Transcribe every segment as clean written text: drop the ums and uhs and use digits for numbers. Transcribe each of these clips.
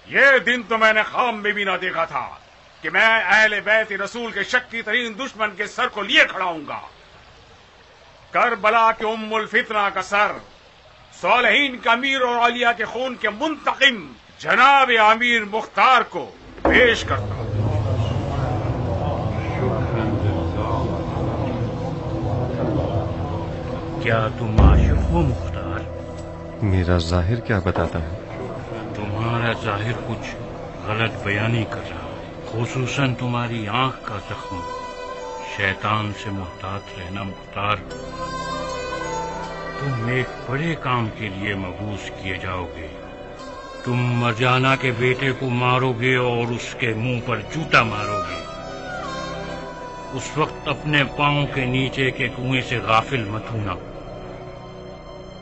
یہ دن تو میں نے خواب میں بھی نہ دیکھا تھا کہ میں اہل بیت رسول کے شکی ترین دشمن کے سر کو لیے کھڑا ہوں گا۔ کربلا کے ام الفتنہ کا سر صالحین کا امیر اور اولیاء کے خون کے منتقم جناب امیر مختار کو پیش کرتا ہوں۔ کیا تم عاشق ہو مختار؟ میرا ظاہر کیا بتاتا ہے؟ تمہارا ظاہر کچھ غلط بیانی کر رہا ہے، خصوصاً تمہاری آنکھ کا زخم۔ شیطان سے محتاط رہنا مختار، تم ایک بڑے کام کے لیے مبعوث کیے جاؤ گے۔ تم مرجانہ کے بیٹے کو مارو گے اور اس کے منہ پر جوتا مارو گے۔ اس وقت اپنے پاؤں کے نیچے کے کنویں سے غافل مت ہونا،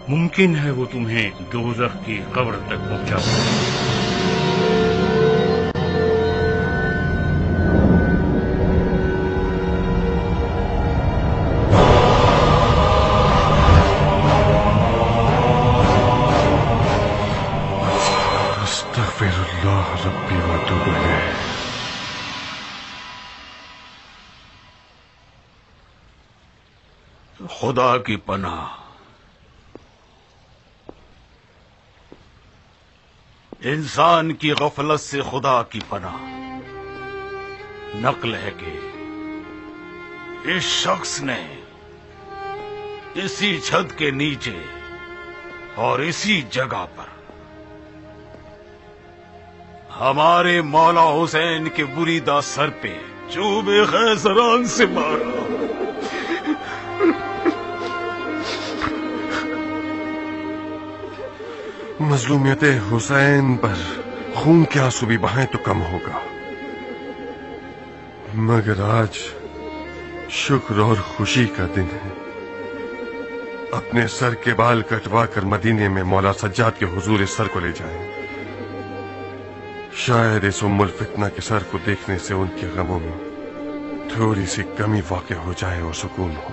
ممکن ہے وہ تمہیں دوزخ کی قبر تک پہنچا دے۔ استغفر اللہ ربی واتوب الیہ۔ خدا کی پناہ، انسان کی غفلت سے خدا کی پناہ۔ نقل ہے کہ اس شخص نے اسی چھت کے نیچے اور اسی جگہ پر ہمارے مولا حسین کے بریدہ سر پہ چوب خیزران سے مارا۔ مظلومیت حسین پر خون کے آنسو بھی بہائیں تو کم ہوگا، مگر آج شکر اور خوشی کا دن ہے۔ اپنے سر کے بال کٹوا کر مدینے میں مولا سجاد کے حضور سر کو لے جائیں، شاید اس ام الفتنہ کے سر کو دیکھنے سے ان کے غموں میں تھوڑی سی کمی واقع ہو جائے اور سکون ہو۔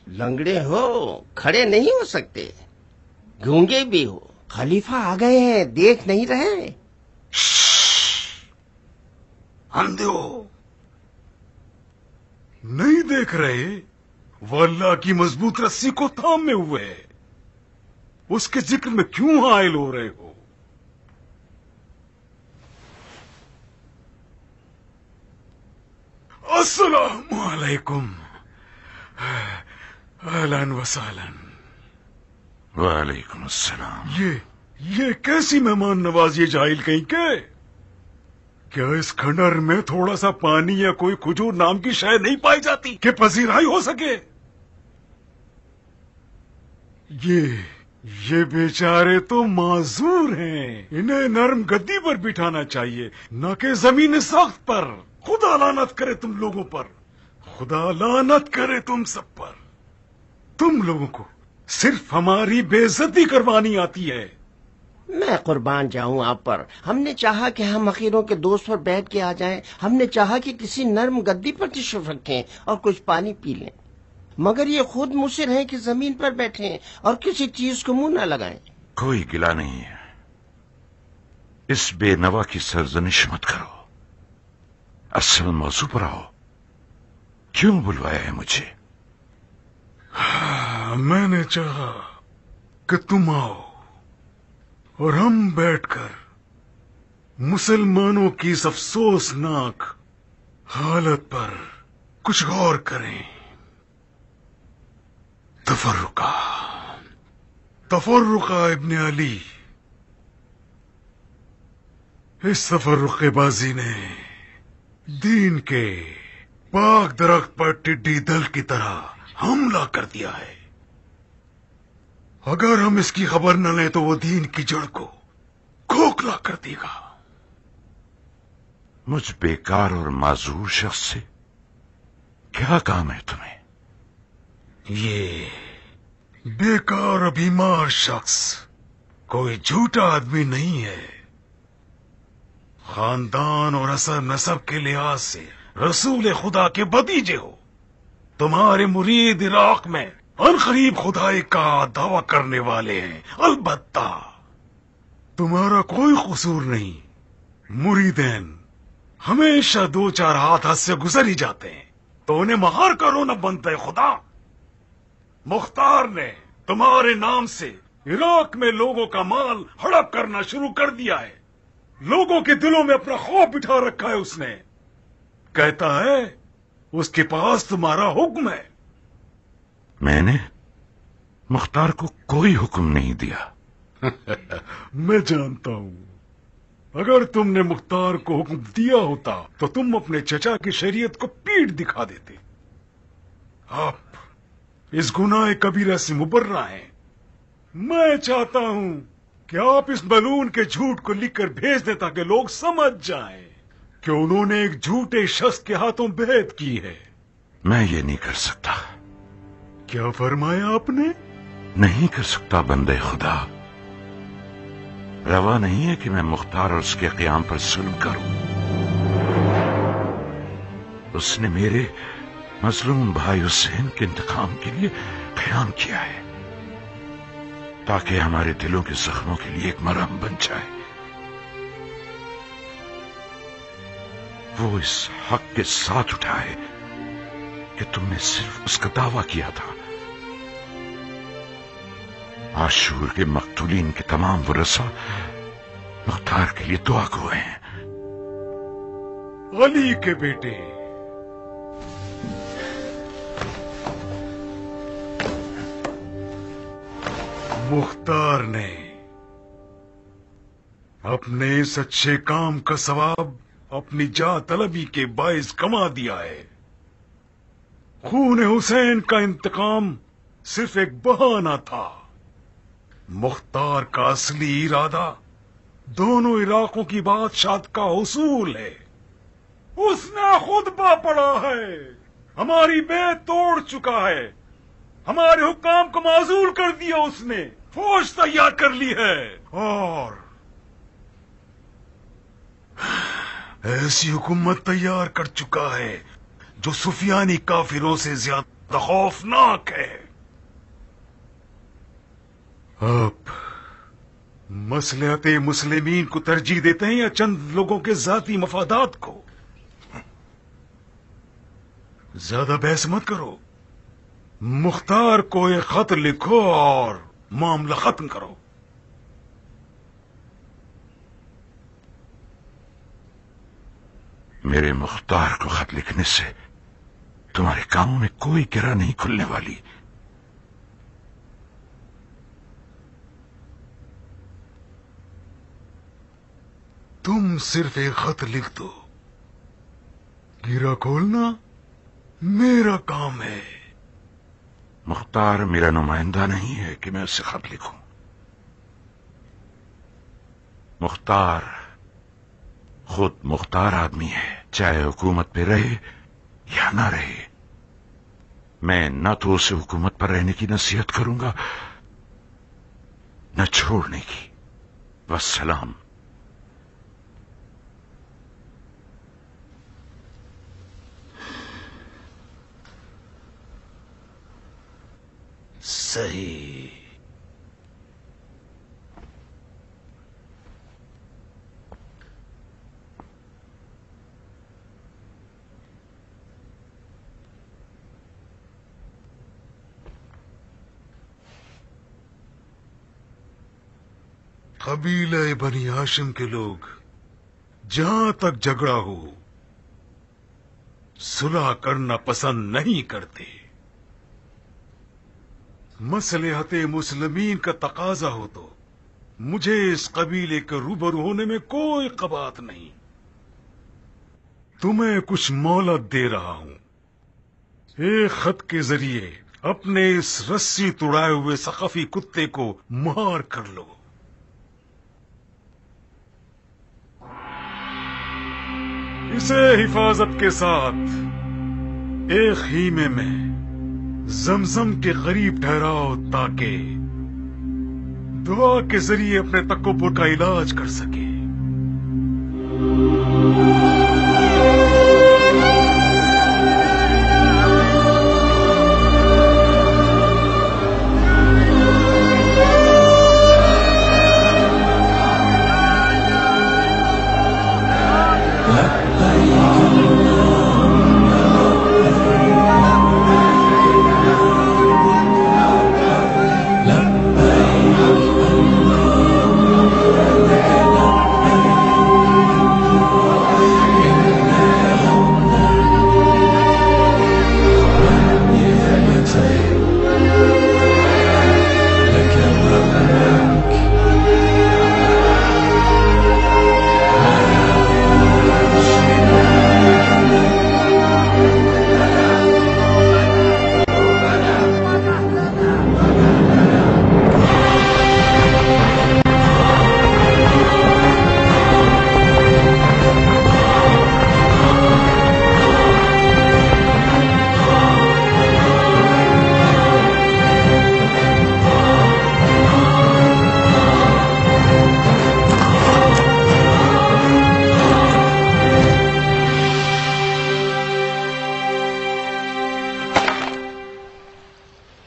لنگڑے ہو، کھڑے نہیں ہو سکتے، گونگے بھی ہو، خلیفہ آ گئے ہیں، دیکھ نہیں رہے؟ اندھے ہو، نہیں دیکھ رہے؟ وہ اللہ کی مضبوط رسی کو تھامے ہوئے، اس کے ذکر میں کیوں حائل ہو رہے ہو؟ السلام علیکم، اہلاً وسہلاً۔ وعلیکم السلام۔ یہ کیسی مہمان نوازی جاہل کہیں کے؟ کیا اس کھنڈر میں تھوڑا سا پانی یا کوئی کھجور نام کی شے نہیں پائی جاتی کہ پذیرائی ہو سکے؟ یہ بیچارے تو معذور ہیں، انہیں نرم گدی پر بٹھانا چاہیے، نہ کہ زمین سخت پر۔ خدا لعنت کرے تم لوگوں پر، خدا لعنت کرے تم سب پر۔ تم لوگوں کو صرف ہماری بے عزتی کروانی آتی ہے۔ میں قربان جاؤں آپ پر، ہم نے چاہا کہ ہم حقیروں کے دوست پر بیٹھ کے آ جائیں، ہم نے چاہا کہ کسی نرم گدی پر تشریف رکھیں اور کچھ پانی پی لیں، مگر یہ خود مصر ہیں کہ زمین پر بیٹھیں اور کسی چیز کو منہ نہ لگائیں۔ کوئی گلہ نہیں ہے، اس بے نوا کی سرزنش مت کرو، اصل موضوع پر آؤ۔ کیوں بلوایا ہے مجھے؟ میں نے چاہا کہ تم آؤ اور ہم بیٹھ کر مسلمانوں کی اس افسوسناک حالت پر کچھ غور کریں۔ تفرقہ ابن علی، اس تفرقے بازی نے دین کے پاک درخت پر ٹڈی دل کی طرح حملہ کر دیا ہے۔ اگر ہم اس کی خبر نہ لیں تو وہ دین کی جڑ کو کھوکھلا کر دے گا. مجھ بیکار اور معذور شخص سے کیا کام ہے تمہیں؟ یہ بیکار اور بیمار شخص کوئی جھوٹا آدمی نہیں ہے. خاندان اور اثر نسب کے لحاظ سے رسول خدا کے بھتیجے ہو. تمہارے مرید عراق میں عنقریب خدائی کا دعویٰ کرنے والے ہیں. البتہ تمہارا کوئی قصور نہیں. مریدین ہمیشہ دو چار ہاتھ سے گزر ہی جاتے ہیں تو انہیں مہار کا رونا بنتا ہے. خدا مختار نے تمہارے نام سے عراق میں لوگوں کا مال ہڑپ کرنا شروع کر دیا ہے. لوگوں کے دلوں میں اپنا خوف بٹھا رکھا ہے. اس نے کہتا ہے اس کے پاس تمہارا حکم ہے. میں نے مختار کو کوئی حکم نہیں دیا. میں جانتا ہوں. اگر تم نے مختار کو حکم دیا ہوتا تو تم اپنے چچا کی شریعت کو پیٹ دکھا دیتے. آپ اس گناہ کبیرہ سے مبرہ ہیں. میں چاہتا ہوں کہ آپ اس بلون کے جھوٹ کو لکھ کر بھیج دیں تاکہ لوگ سمجھ جائیں کہ انہوں نے ایک جھوٹے شخص کے ہاتھوں بیعت کی ہے. میں یہ نہیں کر سکتا. کیا فرمایا آپ نے؟ نہیں کر سکتا بندے خدا. روا نہیں ہے کہ میں مختار اور اس کے قیام پر ظلم کروں. اس نے میرے مظلوم بھائی حسین کے انتقام کے لیے قیام کیا ہے تاکہ ہمارے دلوں کے زخموں کے لیے ایک مرہم بن جائے. وہ اس حق کے ساتھ اٹھا ہے کہ تم نے صرف اس کا دعویٰ کیا تھا. عاشور کے مقتولین کے تمام ورثہ مختار کے لیے دعا گو ہیں. علی کے بیٹے مختار نے اپنے اس اچھے کام کا ثواب اپنی جاہ طلبی کے باعث کما دیا ہے. خون حسین کا انتقام صرف ایک بہانہ تھا. مختار کا اصلی ارادہ دونوں علاقوں کی بادشاہت کا حصول ہے. اس نے خطبہ پڑھا ہے. ہماری بیعت توڑ چکا ہے. ہمارے حکام کو معزول کر دیا. اس نے فوج تیار کر لی ہے اور ایسی حکومت تیار کر چکا ہے جو سفیانی کافروں سے زیادہ خوفناک ہے. آپ مصلحت مسلمین کو ترجیح دیتے ہیں یا چند لوگوں کے ذاتی مفادات کو؟ زیادہ بحث مت کرو. مختار کو ایک خط لکھو اور معاملہ ختم کرو. میرے مختار کو خط لکھنے سے تمہارے کاموں میں کوئی گرہ نہیں کھلنے والی. تم صرف ایک خط لکھ دو. گرہ کھولنا میرا کام ہے. مختار میرا نمائندہ نہیں ہے کہ میں اسے خط لکھوں. مختار خود مختار آدمی ہے، چاہے حکومت پہ رہے یا نہ رہے. میں نہ تو اسے حکومت پر رہنے کی نصیحت کروں گا نہ چھوڑنے کی. والسلام. صحیح. قبیلہ بنی ہاشم کے لوگ جہاں تک جھگڑا ہو صلح کرنا پسند نہیں کرتے. مصلحت مسلمین کا تقاضا ہو تو مجھے اس قبیلے کے روبرو ہونے میں کوئی قباحت نہیں. تمہیں کچھ مہلت دے رہا ہوں. ایک خط کے ذریعے اپنے اس رسی توڑائے ہوئے ثقفی کتے کو مار کر لو۔ اسے حفاظت کے ساتھ ایک خیمے میں زمزم کے قریب ٹھہراؤ تاکہ دعا کے ذریعے اپنے تکبر کا علاج کر سکے۔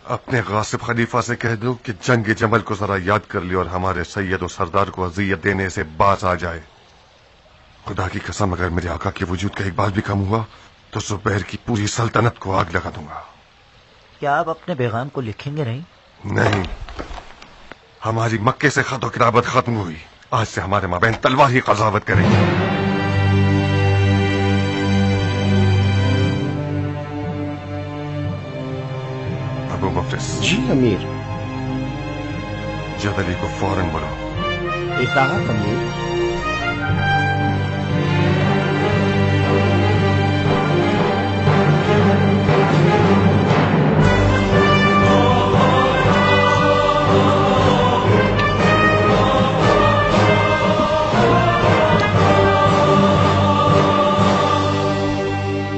اپنے غاصب خلیفہ سے کہہ دو کہ جنگ جمل کو ذرا یاد کر لے اور ہمارے سید و سردار کو اذیت دینے سے باز آ جائے۔ خدا کی قسم اگر میرے آقا کے وجود کا ایک بال بھی کم ہوا تو زبیر کی پوری سلطنت کو آگ لگا دوں گا۔ کیا آپ اپنے پیغام کو لکھیں گے نہیں؟ نہیں، ہماری مکے سے خط و کتابت ختم ہوئی، آج سے ہمارے مابین تلوار ہی قضاوت کرے گی۔ ابو مفلس۔ جی امیر۔ جدلی کو فوراً بلاؤ۔ اطاعت امیر۔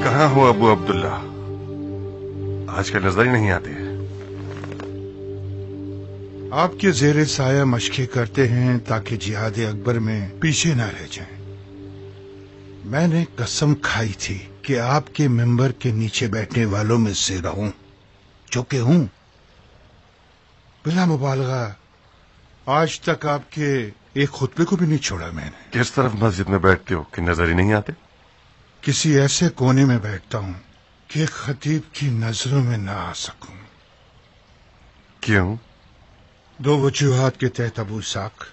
کہاں ہو ابو عبداللہ؟ آج کل نظر ہی نہیں آتے۔ آپ کے زیر سایہ مشقیں کرتے ہیں تاکہ جہاد اکبر میں پیچھے نہ رہ جائیں۔ میں نے قسم کھائی تھی کہ آپ کے ممبر کے نیچے بیٹھنے والوں میں سے رہوں، جو کہ ہوں۔ بلا مبالغہ آج تک آپ کے ایک خطبے کو بھی نہیں چھوڑا میں نے۔ کس طرف مسجد میں بیٹھتے ہو کہ نظر ہی نہیں آتے؟ کسی ایسے کونے میں بیٹھتا ہوں کہ خطیب کی نظروں میں نہ آ سکوں۔ کیوں؟ دو وجوہات کے تحت ابو اسحاق،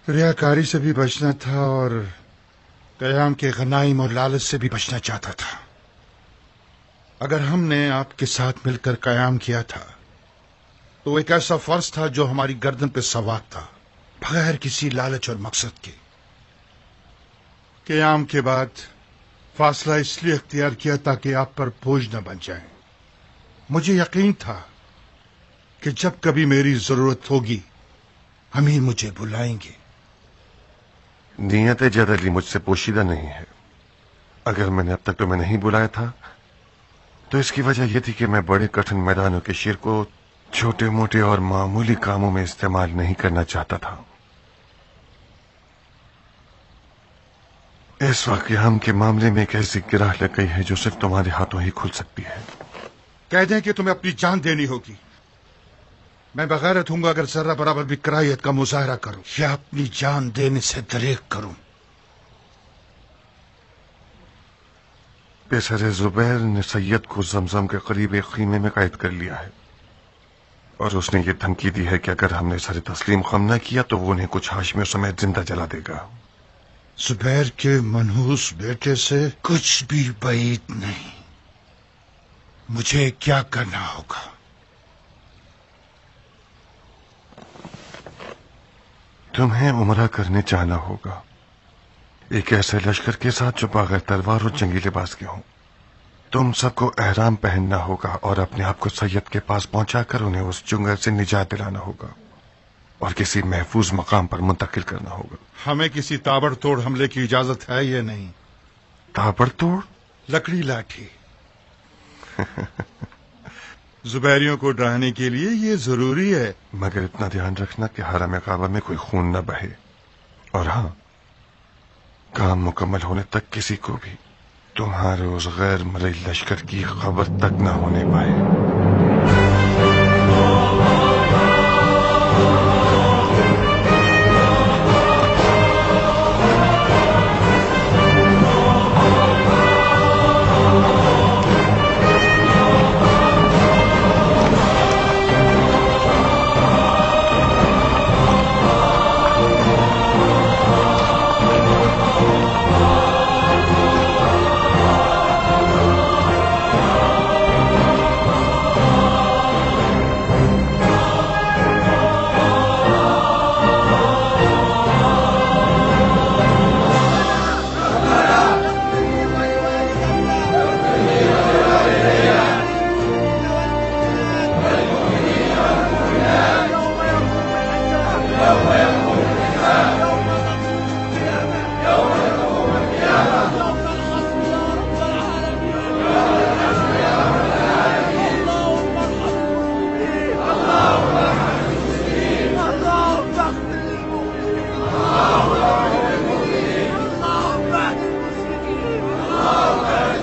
ریاکاری سے بھی بچنا تھا اور قیام کے غنائم اور لالچ سے بھی بچنا چاہتا تھا۔ اگر ہم نے آپ کے ساتھ مل کر قیام کیا تھا تو ایک ایسا فرض تھا جو ہماری گردن پہ سوار تھا، بغیر کسی لالچ اور مقصد کے۔ قیام کے بعد فاصلہ اس لیے اختیار کیا تاکہ آپ پر بوجھ نہ بن جائیں۔ مجھے یقین تھا کہ جب کبھی میری ضرورت ہوگی امیر مجھے بلائیں گے۔ نیت جدلی مجھ سے پوشیدہ نہیں ہے۔ اگر میں نے اب تک تمہیں نہیں بلایا تھا تو اس کی وجہ یہ تھی کہ میں بڑے کٹھن میدانوں کے شیر کو چھوٹے موٹے اور معمولی کاموں میں استعمال نہیں کرنا چاہتا تھا۔ اس وقت قیام کے معاملے میں ایک ایسی گرہ لگ گئی ہے جو صرف تمہارے ہاتھوں ہی کھل سکتی ہے۔ کہہ دیں کہ تمہیں اپنی جان دینی ہوگی، میں بغیرت ہوں گا اگر ذرہ برابر بھی کراہیت کا مظاہرہ کروں یا اپنی جان دینے سے دریغ کروں۔ پیسر زبیر نے سید کو زمزم کے قریب ایک خیمے میں قید کر لیا ہے اور اس نے یہ دھمکی دی ہے کہ اگر ہم نے سر تسلیم خم نہ کیا تو وہ انہیں کچھ ہاشمیوں سمیت زندہ جلا دے گا۔ زبیر کے منحوس بیٹے سے کچھ بھی بعید نہیں۔ مجھے کیا کرنا ہوگا؟ تمہیں عمرہ کرنے جانا ہوگا، ایک ایسے لشکر کے ساتھ جو بغیر تلوار اور جنگی لباس کے ہوں۔ तुम सबको एहराम पहनना होगा और अपने आप को सैयद के पास पहुंचाकर उन्हें उस चुंगल से निजात दिलाना होगा और किसी महफूज मकाम पर मुंतकिल करना होगा। हमें किसी ताबड़तोड़ हमले की इजाजत है या नहीं? ताबड़तोड़? लकड़ी लाठी। जुबैरियों को डराने के लिए ये जरूरी है। मगर इतना ध्यान रखना कि हरम काबा में कोई खून न बहे, और हाँ, काम मुकम्मल होने तक किसी को भी तुम्हारे उस गैर मरई लश्कर की खबर तक न होने पाए।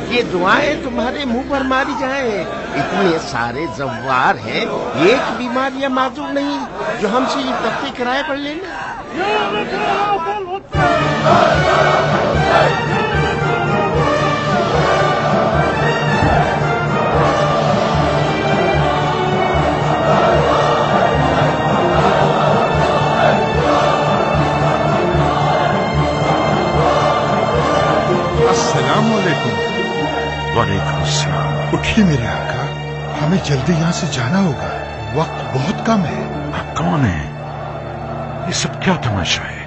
ये दुआएं तुम्हारे मुंह पर मारी जाएं। इतने सारे जव्वार हैं, एक बीमार या माजूर नहीं जो हमसे ये तख्ती किराए पर लेना। अस्सलाम वालेकुम। वालेकुम अस्सलाम। उठिए मेरे आका, हमें जल्दी यहाँ से जाना होगा, वक्त बहुत कम है। आप कौन है? ये सब क्या तमाशा है?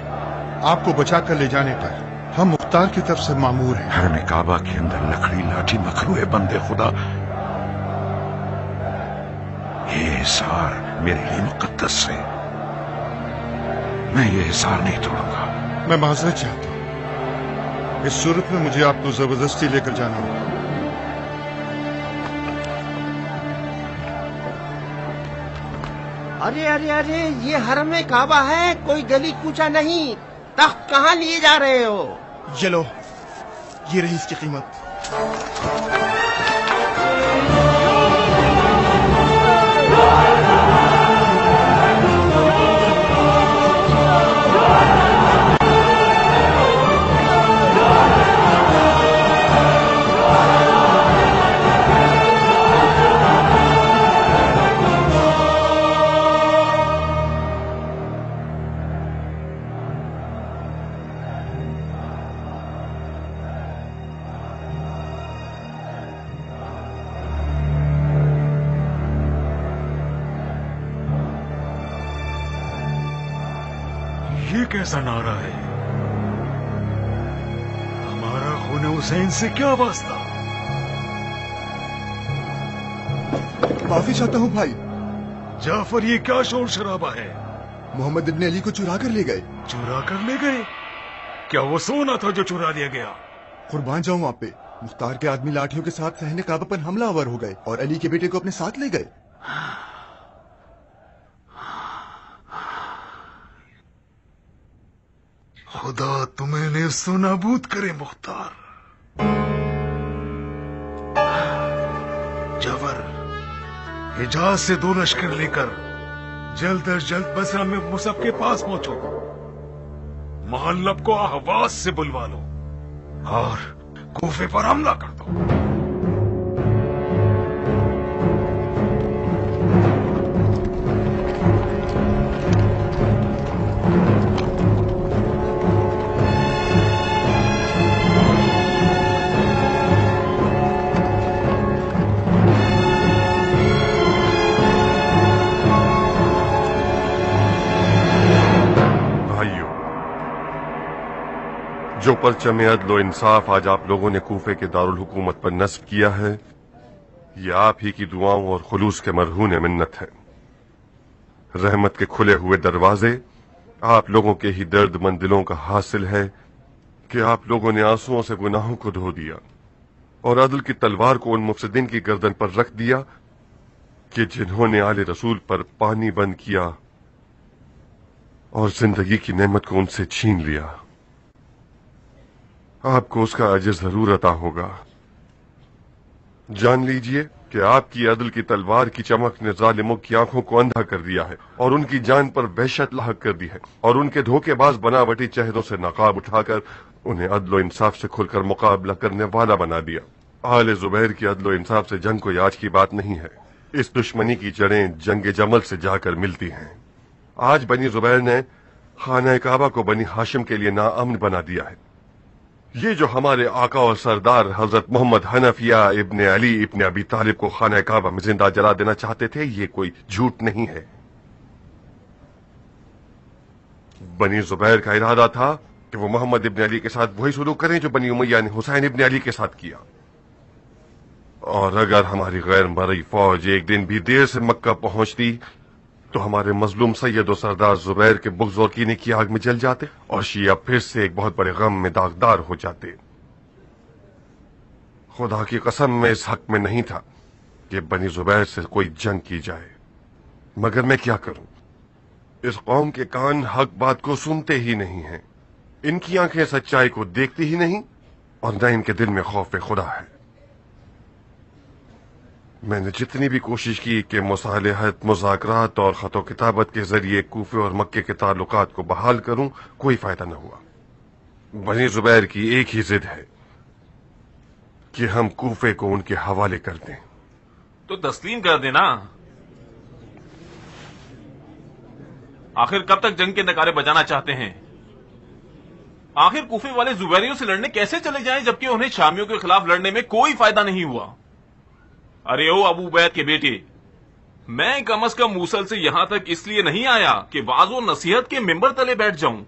आपको बचा कर ले जाने पर हम मुख्तार की तरफ से मामूर हैं। हरम काबा के अंदर लकड़ी लाठी मखरू है बंदे खुदा। ये हिसार मेरे लिए मुकद्दस है, मैं ये हिसार नहीं तोड़ूंगा। मैं माजरत चाहता हूँ, इस सूरत में मुझे आपको जबरदस्ती लेकर जाना होगा। अरे अरे अरे, ये हरम काबा है, कोई गली कूचा नहीं। तख्त कहाँ लिए जा रहे हो? ये लो, ये रही इसकी कीमत। ये कैसा नारा है? हमारा खून हुसैन से क्या वास्ता? माफी चाहता हूँ भाई। जाफर, ये क्या शोर शराबा है? मोहम्मद इब्ने अली को चुरा कर ले गए। चुरा कर ले गए? क्या वो सोना था जो चुरा लिया गया? कुर्बान जाऊं आप पे। मुख्तार के आदमी लाठियों के साथ सहने काबा पर हमलावर हो गए और अली के बेटे को अपने साथ ले गए। खुदा तुम्हें नेस्तो नाबूद करे मुख्तार। जबर, हिजाज से 2 लश्कर लेकर जल्द अज जल्द बसरा में मुसब के पास पहुंचो। मुहल्लब को अहवास से बुलवा लो और कूफे पर हमला कर दो। जो परचम अदल व इंसाफ आज आप लोगों ने कूफे के दारुल हुकूमत पर नस्ब किया है, ये आप ही की दुआओं और खुलूस के मरहून मिन्नत है। रहमत के खुले हुए दरवाजे आप लोगों के ही दर्दमंद दिलों का हासिल है कि आप लोगों ने आंसुओं से गुनाहों को धो दिया और अदल की तलवार को उन मुफसिदीन की गर्दन पर रख दिया कि जिन्होंने आले रसूल पर पानी बंद किया और जिंदगी की नेमत को उनसे छीन लिया। आपको उसका अजर जरूर अता होगा। जान लीजिए कि आपकी अदल की तलवार की चमक ने जालिमों की आंखों को अंधा कर दिया है और उनकी जान पर वहशत लाहक कर दी है और उनके धोखेबाज बनावटी चेहरों से नकाब उठाकर उन्हें अदल व इंसाफ से खुलकर मुकाबला करने वाला बना दिया। आले जुबैर की अदल व इंसाफ से जंग कोई आज की बात नहीं है। इस दुश्मनी की जड़ें जंग जमल से जाकर मिलती हैं। आज बनी जुबैर ने खाना काबा को बनी हाशिम के लिए नाअमन बना दिया है। ये जो हमारे आका और सरदार हजरत मोहम्मद हनफिया इब्ने अली इब्ने अबी तालिब को खाना काबा में जिंदा जला देना चाहते थे, ये कोई झूठ नहीं है। बनी जुबैर का इरादा था कि वो मोहम्मद इब्ने अली के साथ वही सुलूक करें जो बनी उमैया ने हुसैन इब्ने अली के साथ किया। और अगर हमारी गैर मरई फौज एक दिन भी देर से मक्का पहुंचती तो हमारे मजलूम सैयद और सरदार जुबैर के बुग़्ज़ और कीने की आग में जल जाते और शिया फिर से एक बहुत बड़े गम में दागदार हो जाते। खुदा की कसम मैं इस हक में नहीं था कि बनी जुबैर से कोई जंग की जाए, मगर मैं क्या करूं? इस कौम के कान हक बात को सुनते ही नहीं हैं। इनकी आंखें सच्चाई को देखती ही नहीं और न इनके दिल में खौफ खुदा है। मैंने जितनी भी कोशिश की कि मुसालहत, मुज़ाकरात और खतो किताबत के जरिए कूफे और मक्के के ताल्लुकात को बहाल करूं, कोई फायदा न हुआ। बनी जुबैर की एक ही जिद है कि हम कूफे को उनके हवाले कर दें। तो तस्लीम कर देना। आखिर कब तक जंग के नकारे बजाना चाहते हैं? आखिर कूफे वाले जुबैरियों से लड़ने कैसे चले जाएं जबकि उन्हें शामियों के खिलाफ लड़ने में कोई फायदा नहीं हुआ? अरे ओ अबू बैद के बेटे, मैं कम अज कम मूसल से यहां तक इसलिए नहीं आया कि वाज़ो नसीहत के मिंबर तले बैठ जाऊं।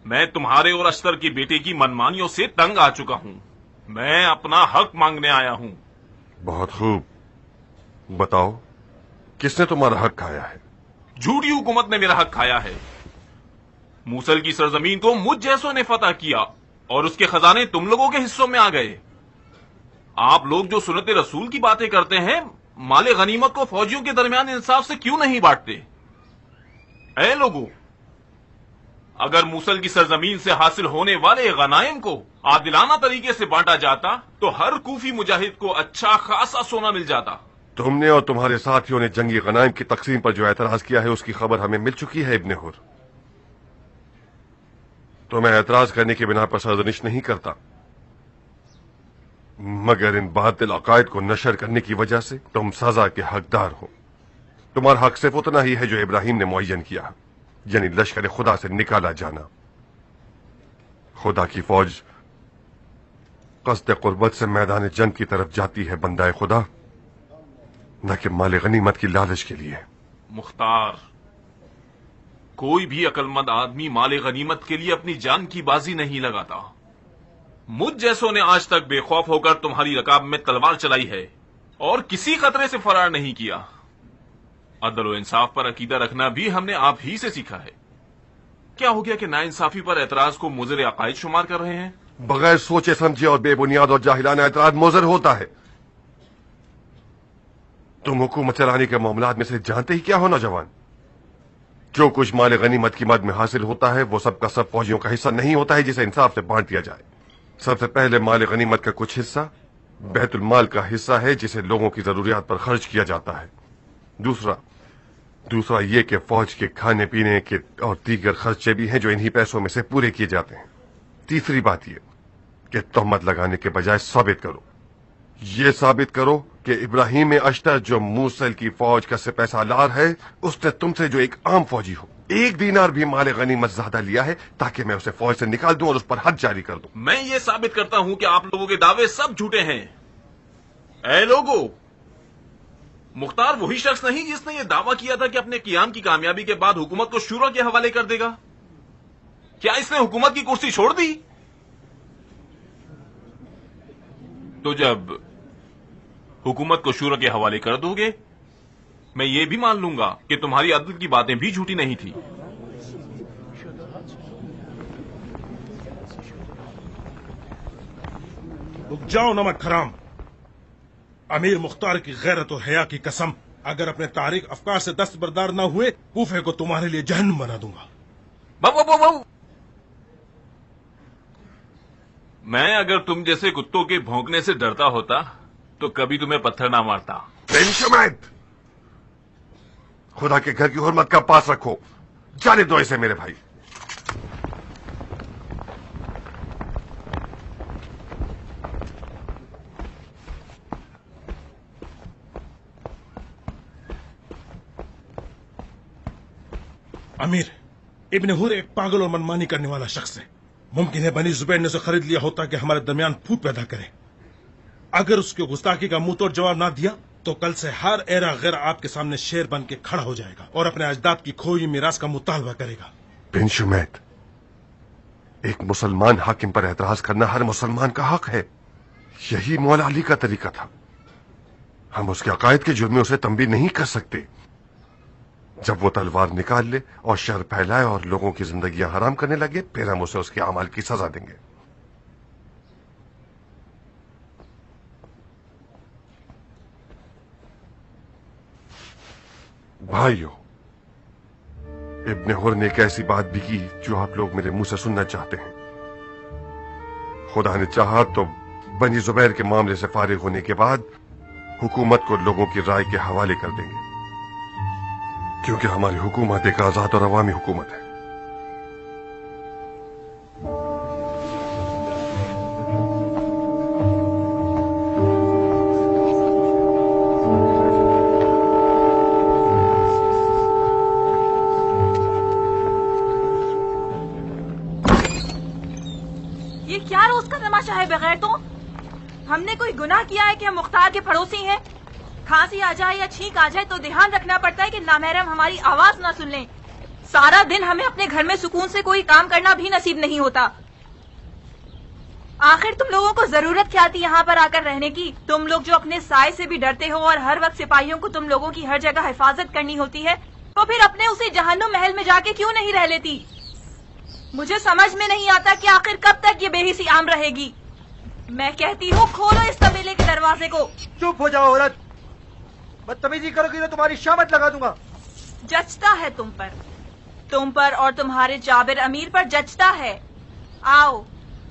मैं तुम्हारे और अश्तर के बेटे की मनमानियों से तंग आ चुका हूं। मैं अपना हक मांगने आया हूं। बहुत खूब, बताओ किसने तुम्हारा हक खाया है? झूठी हुकूमत ने मेरा हक खाया है। मूसल की सरजमीन को मुझ जैसों ने फतह किया और उसके खजाने तुम लोगों के हिस्सों में आ गए। आप लोग जो सुन्नत रसूल की बातें करते हैं, माले गनीमत को फौजियों के दरमियान इंसाफ से क्यों नहीं बांटते? ऐ लोगों, अगर मूसल की सरजमीन से हासिल होने वाले गनाइम को आदिलाना तरीके से बांटा जाता तो हर कूफी मुजाहिद को अच्छा खासा सोना मिल जाता। तुमने और तुम्हारे साथियों ने जंगी गनाइम की तकसीम पर जो एतराज किया है उसकी खबर हमें मिल चुकी है इब्ने हुर। तो मैं एतराज करने की बिना पर सरजनिश नहीं करता, मगर इन बातिल अकायद को नशर करने की वजह से तुम सजा के हकदार हो। तुम्हारा हक सिर्फ उतना ही है जो इब्राहिम ने मुअय्यन किया, यानी लश्कर खुदा से निकाला जाना। खुदा की फौज क़स्द कुर्बत से मैदान जंग की तरफ जाती है बंदाए खुदा, न कि माले गनीमत की लालच के लिए। मुख्तार, कोई भी अक्लमंद आदमी माले गनीमत के लिए अपनी जान की बाजी नहीं लगाता। मुझ जैसों ने आज तक बेखौफ होकर तुम्हारी रकाब में तलवार चलाई है और किसी खतरे से फरार नहीं किया। अदल व इंसाफ पर अकीदा रखना भी हमने आप ही से सीखा है। क्या हो गया कि नाइंसाफी पर एतराज को मुज़र अकायद शुमार कर रहे हैं? बगैर सोचे समझे और बेबुनियाद और जाहिलाना एतराज मुज़र होता है। तुम हुकूमत चलाने के मामलात में से जानते ही क्या हो नौजवान? जो कुछ माले गनीमत की मद में हासिल होता है वो सबका सब फौजियों का हिस्सा नहीं होता है जिसे इंसाफ से बांट दिया जाए। सबसे पहले माले गनीमत का कुछ हिस्सा बैतुल माल का हिस्सा है जिसे लोगों की जरूरियात पर खर्च किया जाता है। दूसरा ये कि फौज के खाने पीने के और दीगर खर्चे भी हैं जो इन्हीं पैसों में से पूरे किए जाते हैं। तीसरी बात ये कि तहमत लगाने के बजाय साबित करो कि इब्राहिम अश्तर जो मूसल की फौज का सिपह सालार है उसने तुमसे जो एक आम फौजी हो 1 दीनार भी माले गनीमत ज्यादा लिया है ताकि मैं उसे फौज से निकाल दूं और उस पर हद जारी कर दूं। मैं ये साबित करता हूं कि आप लोगों के दावे सब झूठे हैं। ऐ लोगों, मुख्तार वही शख्स नहीं जिसने ये दावा किया था कि अपने कियाम की कामयाबी के बाद हुकूमत को शूरा के हवाले कर देगा। क्या इसने हुकूमत की कुर्सी छोड़ दी? तो जब हुकूमत को शूरा के हवाले कर दोगे, मैं ये भी मान लूंगा कि तुम्हारी अदल की बातें भी झूठी नहीं थी। रुक जाओ नमक खराम। अमीर मुख्तार की गैरत और हया की कसम, अगर अपने तारीख अफकार से दस्तबरदार न हुए, कूफे को तुम्हारे लिए जहन्नुम बना दूंगा। बाबू, मैं अगर तुम जैसे कुत्तों के भौंकने से डरता होता तो कभी तुम्हें पत्थर ना मारता। बिन शुमैद, खुदा के घर की हुर्मत का पास रखो। जाने दो इसे मेरे भाई। अमीर, इब्न हुर एक पागल और मनमानी करने वाला शख्स है। मुमकिन है बनी जुबैर ने उसे खरीद लिया होता कि हमारे दरमियान फूट पैदा करे। अगर उसके गुस्ताखी का मुंह तोड़ जवाब ना दिया तो कल से हर एरा गैर आपके सामने शेर बन के खड़ा हो जाएगा और अपने अजदाद की खोई मीरास का मुतालबा करेगा। बिन शुमैद, एक मुसलमान हाकिम पर एतराज करना हर मुसलमान का हक है। यही मौला अली का तरीका था। हम उसके अकायद के जुर्म में उसे तंबीह नहीं कर सकते। जब वो तलवार निकाल ले और शर फैलाए और लोगों की जिंदगियां हराम करने लगे, फिर हम उसे उसके अमाल की सजा देंगे। भाइयों, इब्न हुर ने एक ऐसी बात भी की जो आप लोग मेरे मुंह से सुनना चाहते हैं। खुदा ने चाहा तो बनी जुबैर के मामले से फारिग होने के बाद हुकूमत को लोगों की राय के हवाले कर देंगे, क्योंकि हमारी हुकूमत एक आजाद और अवामी हुकूमत है। ये क्या रोज का तमाशा है बगैर तो? हमने कोई गुनाह किया है कि हम मुख्तार के पड़ोसी हैं? खांसी आ जाए या छींक आ जाए तो ध्यान रखना पड़ता है कि नामहरम हमारी आवाज ना सुन लें। सारा दिन हमें अपने घर में सुकून से कोई काम करना भी नसीब नहीं होता। आखिर तुम लोगों को जरूरत क्या थी यहाँ पर आकर रहने की? तुम लोग जो अपने साए से भी डरते हो और हर वक्त सिपाहियों को तुम लोगों की हर जगह हिफाजत करनी होती है, तो फिर अपने उसी जहन्नुम महल में जाके क्यों नहीं रह लेती? मुझे समझ में नहीं आता कि आखिर कब तक ये बेहिसी आम रहेगी। मैं कहती हूँ खोलो इस तबेले के दरवाजे को। चुप हो जाओ औरत, बदतमीजी करोगी तो तुम्हारी शामत लगा दूंगा। जचता है तुम पर और तुम्हारे जाबिर अमीर पर जचता है। आओ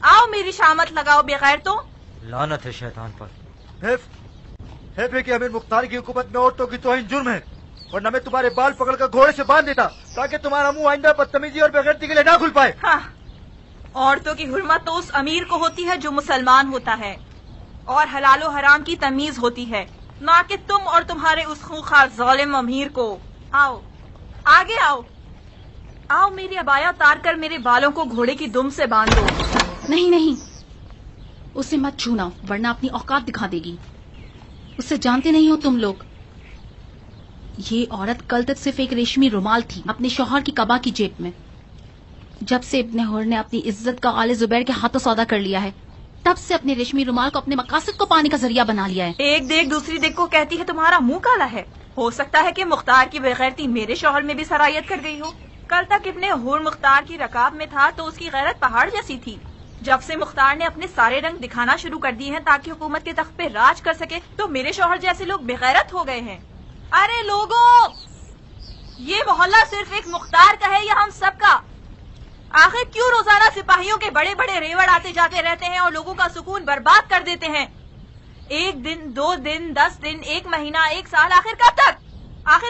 आओ मेरी शामत लगाओ बगैर तो। लानत है शैतान पर। है कि अमीर मुख्तार की हुकूमत में औरतों की तौहीन जुर्म है, वरना मैं तुम्हारे बाल पकड़कर घोड़े से बांध देता ताकि तुम्हारा मुंह आइंदा बदतमीजी और बेगैरती के लिए ना खुल पाए। हाँ, औरतों की हुर्मत तो उस अमीर को होती है जो मुसलमान होता है और हलालो हराम की तमीज होती है, ना कि तुम और तुम्हारे उस खूंखार जालिम अमीर को। आओ आगे आओ आओ, मेरी अबाया तार कर मेरे बालों को घोड़े की दुम से बांध दो। नहीं नहीं, उसे मत छूना वरना अपनी औकात दिखा देगी। उससे जानते नहीं हो तुम लोग, ये औरत कल तक सिर्फ एक रेशमी रुमाल थी अपने शौहर की कबा की जेब में। जब से इब्ने हुर ने अपनी इज्जत का आले जुबैर के हाथों सौदा कर लिया है, तब से अपने रेशमी रुमाल को अपने मकासद को पाने का जरिया बना लिया है। एक देख दूसरी देख को कहती है तुम्हारा मुंह काला है। हो सकता है कि मुख्तार की बेगैरती मेरे शौहर में भी सरायत कर गई हो। कल तक इब्ने हुर मुख्तार की रकाब में था तो उसकी गैरत पहाड़ जैसी थी। जब से मुख्तार ने अपने सारे रंग दिखाना शुरू कर दिए हैं ताकि हुकूमत के तख्त पे राज कर सके, तो मेरे शौहर जैसे लोग बेगैरत हो गए हैं। अरे लोगों, ये मोहल्ला सिर्फ एक मुख्तार का है या हम सब का? आखिर क्यों रोजाना सिपाहियों के बड़े बड़े रेवड़ आते जाते रहते हैं और लोगों का सुकून बर्बाद कर देते हैं? एक दिन, 2 दिन, 10 दिन, 1 महीना, 1 साल, आखिर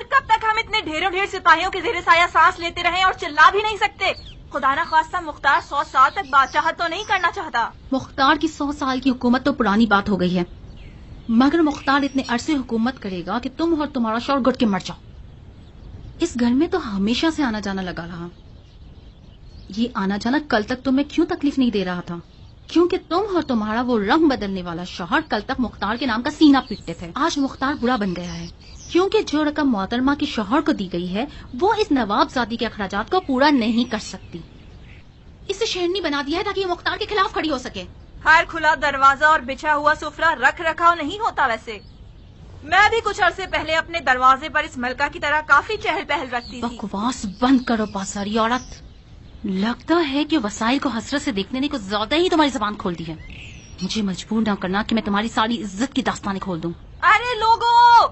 कब तक हम इतने ढेरों ढेर सिपाहियों के ज़ेरे साया सांस लेते रहें और चिल्ला भी नहीं सकते? खुदा ना खास्ता मुख्तार 100 साल तक बादशाह तो नहीं करना चाहता। मुख्तार की 100 साल की हुकूमत तो पुरानी बात हो गई है, मगर मुख्तार इतने अरसे हुकूमत करेगा कि तुम और तुम्हारा शौहर घुट के मर जाओ। इस घर में तो हमेशा से आना जाना लगा रहा। ये आना जाना कल तक तुम्हें क्यों तकलीफ नहीं दे रहा था? क्योंकि तुम और तुम्हारा वो रंग बदलने वाला शौहर कल तक मुख्तार के नाम का सीना पीटते थे। आज मुख्तार बुरा बन गया है क्योंकि जो रकम मोहतरमा के शौहर को दी गई है वो इस नवाबजादी के अखराजात को पूरा नहीं कर सकती। इसे शेरनी बना दिया है ताकि ये मुख्तार के खिलाफ खड़ी हो सके। ہر کھلا دروازہ اور بچھا ہوا سفرہ رکھ رکھاؤ نہیں ہوتا. ویسے میں بھی کچھ عرصے پہلے اپنے دروازے پر اس ملکہ کی طرح کافی چہل پہل رکھتی تھی. بکواس بند کرو بازاری عورت. لگتا ہے کہ وسائل کو حسرت سے دیکھنے نے کچھ زیادہ ہی تمہاری زبان کھول دی ہے. مجھے مجبور نہ کرنا کہ میں تمہاری ساری عزت کی داستانیں کھول دوں. ارے لوگوں،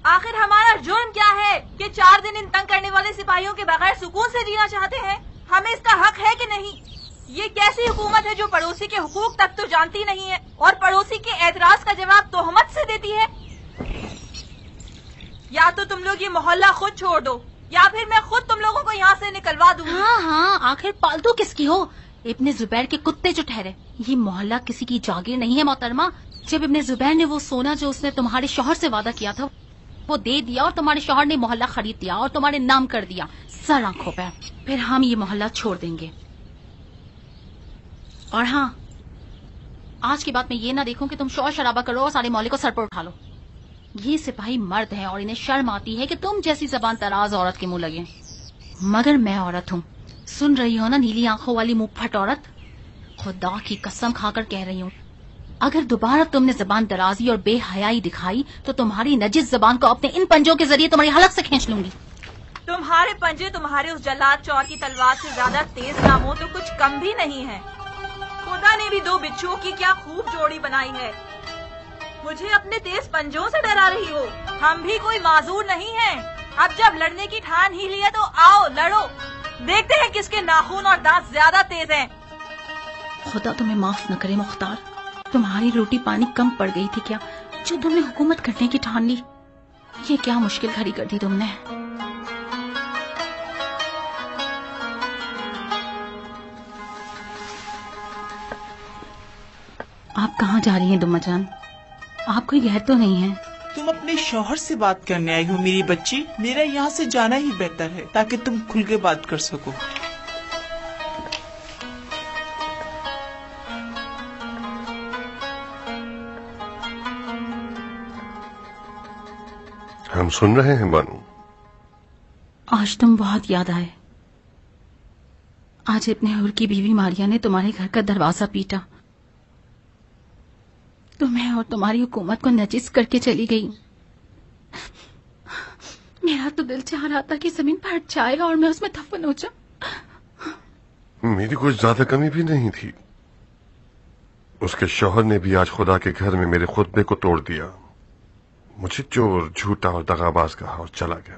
آخر ہمارا جرم کیا ہے کہ 4 دن ان تنگ کرنے والے سپاہیوں کے بغیر سکون سے جینا چاہتے ہیں؟ ہمیں اس کا حق ہے کہ نہیں؟ یہ کیسی حکومت ہے جو پڑوسی کے حقوق تک تو جانتی نہیں ہے اور پڑوسی کے اعتراض کا جواب تہمت سے دیتی ہے؟ یا تو تم لوگ یہ محلہ خود چھوڑ دو یا پھر میں خود تم لوگوں کو یہاں سے نکلوا دوں. ہاں آخر پالتو کس کی ہو؟ ابن زبیر کے کتے جو ٹھہرے. یہ محلہ کسی کی جاگیر نہیں ہے محترمہ. جب ابن زبیر نے وہ سونا جو اس نے تمہارے شوہر سے وعدہ کیا تھا وہ دے دیا اور تمہارے شوہر نے محلہ خرید دیا اور تمہارے نام کر دیا سر آنکھوں پہ، پھر ہم یہ محلہ چھوڑ دیں گے. اور ہاں، آج کے بعد میں یہ نہ دیکھوں کہ تم شور شرابہ کرو اور سارے محلے کو سر پر اٹھا لو. یہ سپاہی مرد ہیں اور انہیں شرم آتی ہے کہ تم جیسی زبان تراز عورت کے منہ لگے. مگر میں عورت ہوں. سن رہی ہو نا نیلی آنکھوں والی منہ پھٹ عورت؟ خدا کی قسم کھا کر کہہ رہی ہوں، اگر دوبارہ تم نے زبان درازی اور بے حیائی دکھائی تو تمہاری نجس زبان کو اپنے ان پنجوں کے ذریعے تمہاری حلق سے کھینچ لوں گی. تمہارے پنجے تمہارے اس جلاد چور کی تلوار سے زیادہ تیز نہ ہو تو کچھ کم بھی نہیں ہے. خدا نے بھی 2 بچھوؤں کی کیا خوب جوڑی بنائی ہے. مجھے اپنے تیز پنجوں سے ڈرا رہی ہو؟ ہم بھی کوئی معذور نہیں ہیں. اب جب لڑنے کی ٹھان ہی لی ہے تو آؤ لڑو. دیکھتے ہیں کس کے ناخن اور دانت زیادہ تیز ہیں. خدا تمہیں معاف نہ کرے مختار. تمہاری روٹی پانی کم پڑ گئی تھی کیا جو تم نے حکومت کرنے کی ٹھان لی؟ یہ کیا مشکل گھڑی کر دی تم نے. آپ کہاں جا رہی ہیں دمہ جان؟ آپ کوئی گھر تو نہیں ہے؟ تم اپنے شوہر سے بات کرنے آئی ہو میری بچی. میرا یہاں سے جانا ہی بہتر ہے تاکہ تم کھل کے بات کر سکو. ہم سن رہے ہیں بانو. آج تم بہت یاد آئے. آج اپنے حور کی بیوی ماریا نے تمہارے گھر کا دروازہ پیٹا. تمہیں اور تمہاری حکومت کو نجس کر کے چلی گئی. میرا تو دل چاہ رہا تھا کہ زمین پھٹ جائے اور میں اس میں دفن ہو جاؤں. میری کچھ زیادہ کمی بھی نہیں تھی. اس کے شوہر نے بھی آج خدا کے گھر میں میرے خطبے کو توڑ دیا. مجھے چور، جھوٹا اور دغاباز کہا اور چلا گیا.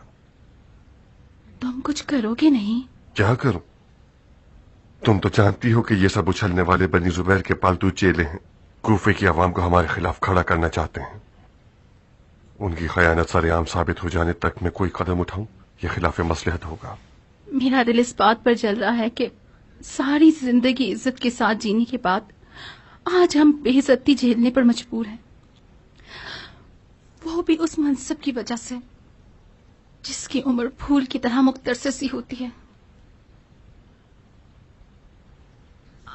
تم کچھ کرو گے نہیں؟ کیا کروں؟ تم تو جانتی ہو کہ یہ سب اچھلنے والے بنی زبیر کے پالتو چیلے ہیں. کوفے کی عوام کو ہمارے خلاف کھڑا کرنا چاہتے ہیں. ان کی خیانت سر عام ثابت ہو جانے تک میں کوئی قدم اٹھاؤں یہ خلاف مصلحت ہوگا. میرا دل اس بات پر جل رہا ہے کہ ساری زندگی عزت کے ساتھ جینے کے بعد آج ہم بے عزتی جھیلنے پر مجبور ہیں، وہ بھی اس منصب کی وجہ سے جس کی عمر پھول کی طرح مختصر سی ہوتی ہے.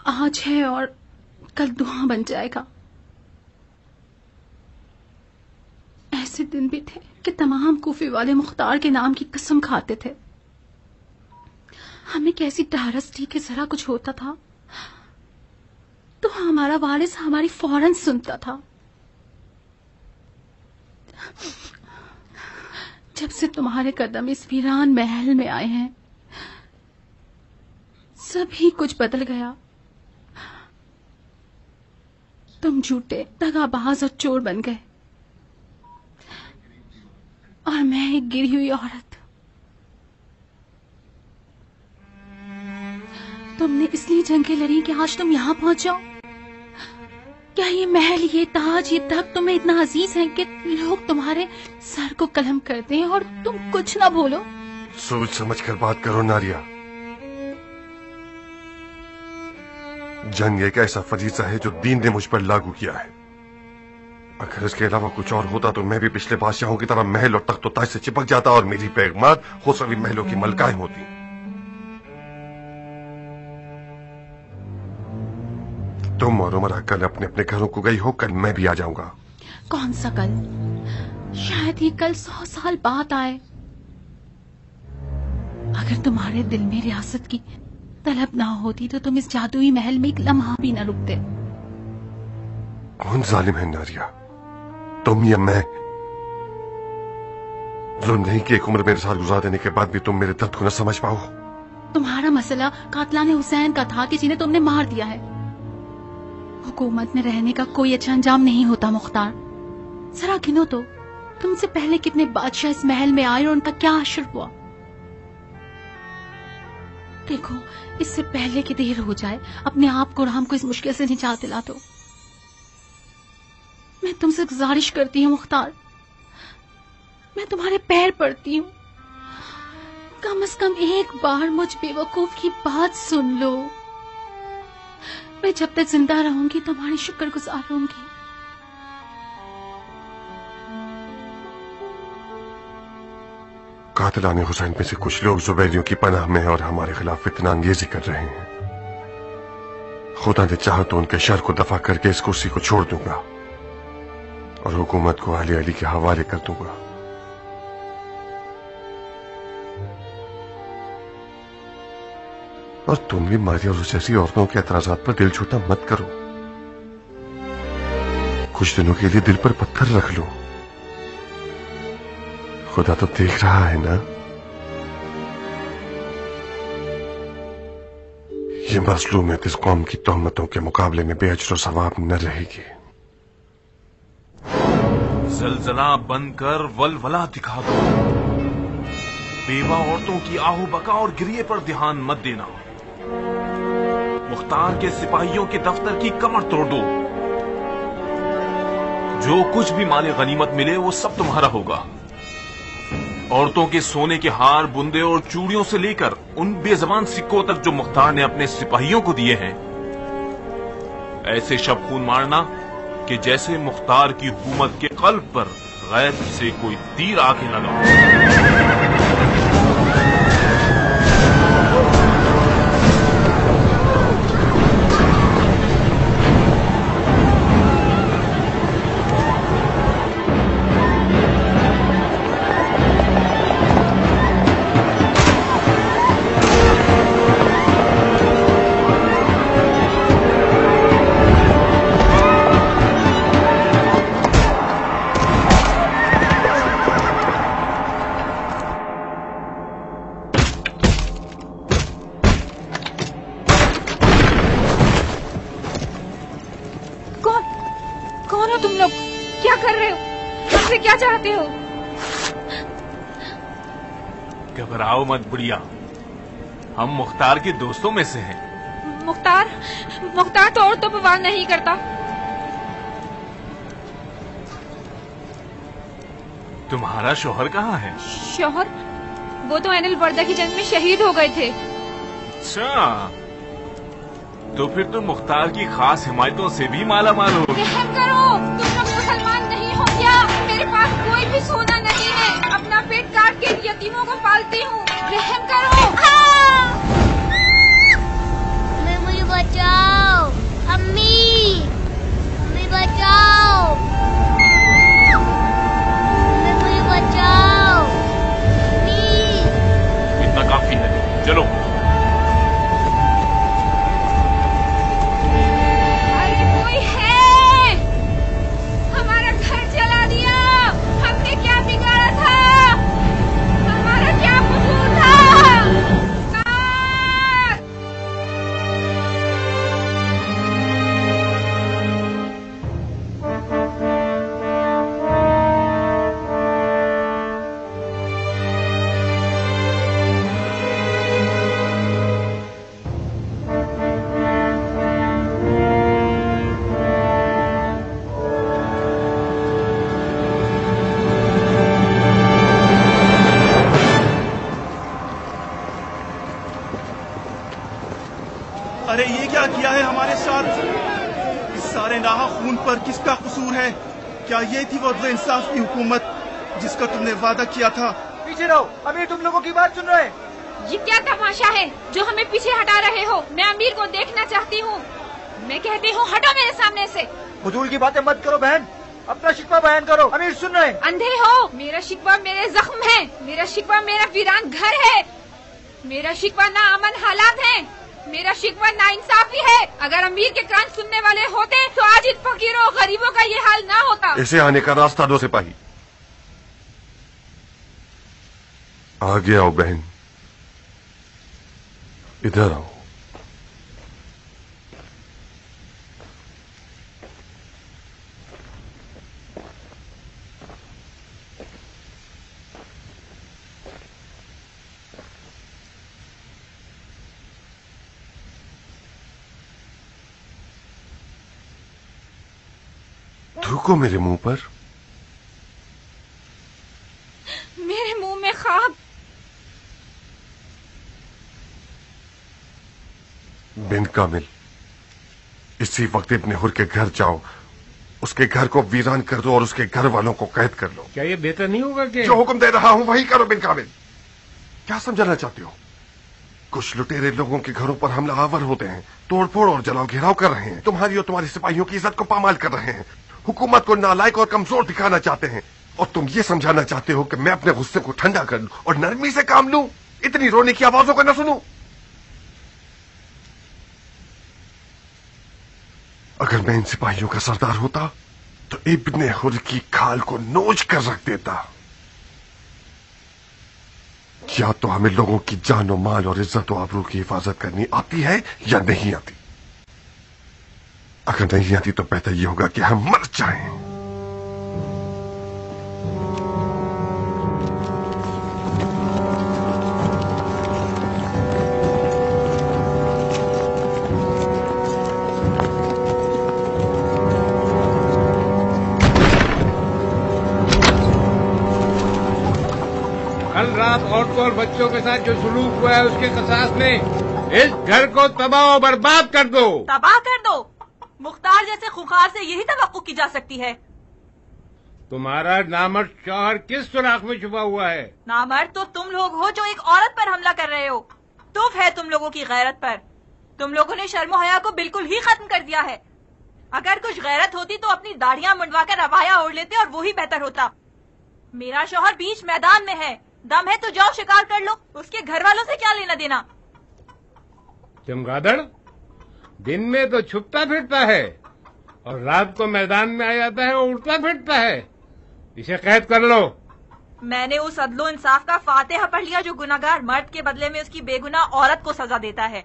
آج ہے اور کل دھواں بن جائے گا. ایسے دن بھی تھے کہ تمام کوفے والے مختار کے نام کی قسم کھاتے تھے. ہمیں کیسی ڈھارس تھی کہ ذرا کچھ ہوتا تھا تو ہمارا وارث ہماری فوراً سنتا تھا. جب سے تمہارے قدم اس ویران محل میں آئے ہیں سب ہی کچھ بدل گیا. تم جھوٹے، دغاباز اور چور بن گئے اور میں ایک گری ہوئی عورت. تم نے اس لیے جنگیں لڑی کہ آج تم یہاں پہنچ جاؤ. کیا یہ محل، یہ تاج، یہ تخت تمہیں اتنا عزیز ہے کہ لوگ تمہارے سر کو قلم کرتے ہیں اور تم کچھ نہ بولو؟ سوچ سمجھ کر بات کرو ناریا. جنگ ایک ایسا فریضہ ہے جو دین نے مجھ پر لاگو کیا ہے. اگر اس کے علاوہ کچھ اور ہوتا تو میں بھی پچھلے بادشاہوں کی طرح محل اور تخت و تاج سے چپک جاتا اور میری پیغمات خسروی محلوں کی ملکائیں ہوتی. تم اور عمرہ کل اپنے اپنے گھروں کو گئی ہو، کل میں بھی آ جاؤں گا. کون سا کل؟ شاید یہ کل 100 سال بعد آئے. اگر تمہارے دل میں ریاست کی طلب نہ ہوتی تو تم اس جادوئی محل میں ایک لمحہ بھی نہ رکتے. कौन जालिम है नारिया, तुम या मैं? जुल्म नहीं कि एक उम्र मेरे साथ गुजार देने के बाद भी तुम मेरे दर्द को न समझ पाओ। तुम्हारा मसला कातलाने हुसैन का था कि जिन्हें तुमने मार दिया है। हुकूमत में रहने का कोई अच्छा अंजाम नहीं होता मुख्तार। जरा गिनो तो, तुमसे पहले कितने बादशाह इस महल में आए और उनका क्या हश्र हुआ। देखो, इससे पहले कि देर हो जाए अपने आप को और हमको इस मुश्किल से निजात दिला दो। मैं तुमसे गुजारिश करती हूँ मुख्तार, मैं तुम्हारे पैर पड़ती हूँ, कम से कम एक बार मुझ बेवकूफ की बात सुन लो। मैं जब तक जिंदा रहूंगी तुम्हारी शुक्रगुजार रहूंगी। कातिलाने हुसैन में से कुछ लोग जुबैरियों की पनाह में और हमारे खिलाफ फितना अंगेजी कर रहे हैं। खुदा ने चाहा तो उनके शर को दफा करके इस कुर्सी को छोड़ दूंगा और हुकूमत को अली अली के हवाले कर दूंगा। और तुम भी मारिया और उस जैसी औरतों के एतराजात पर दिल छोटा मत करो। कुछ दिनों के लिए दिल पर पत्थर रख लो, खुदा तो देख रहा है ना। ये मजलूमियत इस कौम की तोहमतों के मुकाबले में बेअजर सवाब न रहेगी। जलजला बंद कर वलवला दिखा दो। बेवा औरतों की आहू बका और गिरिए पर ध्यान मत देना। मुख्तार के सिपाहियों के दफ्तर की कमर तोड़ दो। जो कुछ भी माले गनीमत मिले वो सब तुम्हारा होगा। औरतों के सोने के हार, बुंदे और चूड़ियों से लेकर उन बेजबान सिक्कों तक जो मुख्तार ने अपने सिपाहियों को दिए हैं, ऐसे शब खून मारना कि जैसे मुख्तार की हुकूमत के कल्ब पर गैब से कोई तीर आके लगा। घबराओ मत बुढ़िया, हम मुख्तार के दोस्तों में से हैं। मुख्तार तो औरतों पर वार नहीं करता। तुम्हारा शोहर कहाँ है? शोहर? वो तो ऐनुल वर्दा की जंग में शहीद हो गए थे। अच्छा, तो फिर तुम मुख्तार की खास हिमायतों से भी माला माल हो। रहम करो, तुम लोग मुसलमान नहीं हो क्या? मेरे पास कोई भी सोना नहीं है, अपना पेट काट के यतीमों को पालती हूँ। रहम करो। मुझे बचाओ, अम्मी बचाओ, मुझे बचाओ। इतना काफी है, चलो। अरे ये क्या किया है हमारे साथ? इस सारे नाहक खून पर किसका कसूर है? क्या ये थी वो अदल इंसाफ की हुकूमत जिसका तुमने वादा किया था? पीछे रहो, अमीर तुम लोगों की बात सुन रहे हैं। ये क्या तमाशा है जो हमें पीछे हटा रहे हो? मैं अमीर को देखना चाहती हूँ। मैं कहती हूँ हटो मेरे सामने से। फजूल की बातें मत करो बहन, अपना शिकवा बयान करो। अमीर सुन रहे हैं। अंधे हो? मेरा शिकवा मेरे जख्म है, मेरा शिकवा मेरा वीरान घर है, मेरा शिकवा ना अमन हालात है। मेरा शिकवा नाइंसाफी है। अगर अमीर के कान सुनने वाले होते तो आज इन फकीरों और गरीबों का ये हाल ना होता। इसे आने का रास्ता दो सिपाही। आगे आओ बहन, इधर आओ। थूको मेरे मुंह पर। मेरे मुंह में ख्वाब। बिन कामिल, इसी वक्त इब्ने हुर के घर जाओ, उसके घर को वीरान कर दो और उसके घर वालों को कैद कर लो। क्या ये बेहतर नहीं होगा कि जो हुक्म दे रहा हूं वही करो बिन कामिल। क्या समझाना चाहते हो? कुछ लुटेरे लोगों के घरों पर हमला आवर होते हैं, तोड़फोड़ और जलाओ घेराव कर रहे हैं, तुम्हारी और तुम्हारे सिपाहियों की इज्जत को पामाल कर रहे हैं, हुकूमत को नालायक और कमजोर दिखाना चाहते हैं, और तुम ये समझाना चाहते हो कि मैं अपने गुस्से को ठंडा कर लूं और नरमी से काम लूं, इतनी रोने की आवाजों को न सुनूं। अगर मैं इन सिपाहियों का सरदार होता तो इब्ने हुर की खाल को नोच कर रख देता। क्या तो हमें लोगों की जान और माल और इज्जत और आबरू की हिफाजत करनी आती है या नहीं आती? अगर नहीं आती तो बेहतर ये होगा कि हम मर जाएं। कल रात औरतों और बच्चों के साथ जो सुलूक हुआ है उसके कसास में इस घर को तबाह और बर्बाद कर दो। तबाह कर दो? मुख्तार जैसे खुखार से यही तवक्को की जा सकती है। तुम्हारा नामर्द शौहर किस सुराख में छुपा हुआ है? नामर्द तो तुम लोग हो जो एक औरत पर हमला कर रहे हो। तूफ है तुम लोगों की गैरत पर। तुम लोगों ने शर्म हया को बिल्कुल ही खत्म कर दिया है। अगर कुछ गैरत होती तो अपनी दाढ़ियां मुंडवा कर अबाया ओढ़ लेते और वही बेहतर होता। मेरा शौहर बीच मैदान में है, दम है तो जाओ शिकार कर लो, उसके घर वालों से क्या लेना देना। चमगादड़ दिन में तो छुपता फिरता है और रात को मैदान में आ जाता है और उड़ता फिरता है। इसे कैद कर लो। मैंने उस अदलो इंसाफ का फातिहा पढ़ लिया जो गुनाहगार मर्द के बदले में उसकी बेगुनाह औरत को सजा देता है।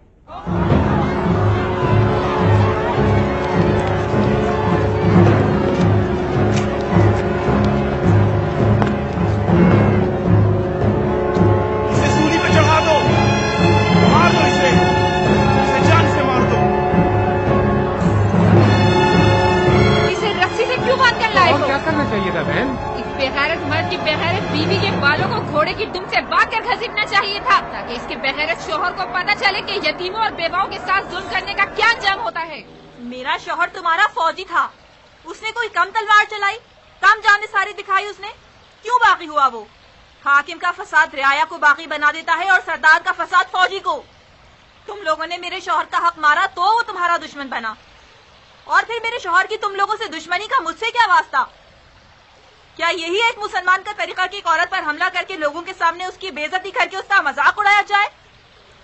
इसे सूली पे चढ़ा दो, मार दो इसे जान से मार दो। इसे रस्सी से क्यों बांध कर लाए हो? क्या करना चाहिए था बहन? इस बेगैरत मर्द की बेगैरत बीवी के बालों को घोड़े की दुम से बांध कर घसीटना चाहिए था, ताकि इसके बेगैरत शोहर को पता चले कि यतीमों और बेवाओं के साथ जुल्म करने का क्या अंजाम होता है। मेरा शौहर तुम्हारा फौजी था, उसने कोई कम तलवार चलाई, कम जानिसारी दिखाई उसने? क्यों बागी हुआ वो? हाकिम का फसाद रियाया को बागी बना देता है और सरदार का फसाद फौजी को। तुम लोगों ने मेरे शौहर का हक मारा तो वो तुम्हारा दुश्मन बना, और फिर मेरे शौहर की तुम लोगों से दुश्मनी का मुझसे क्या वास्ता? क्या यही एक मुसलमान का तरीका कि एक औरत पर हमला करके लोगों के सामने उसकी बेइज्जती करके उसका मजाक उड़ाया जाए?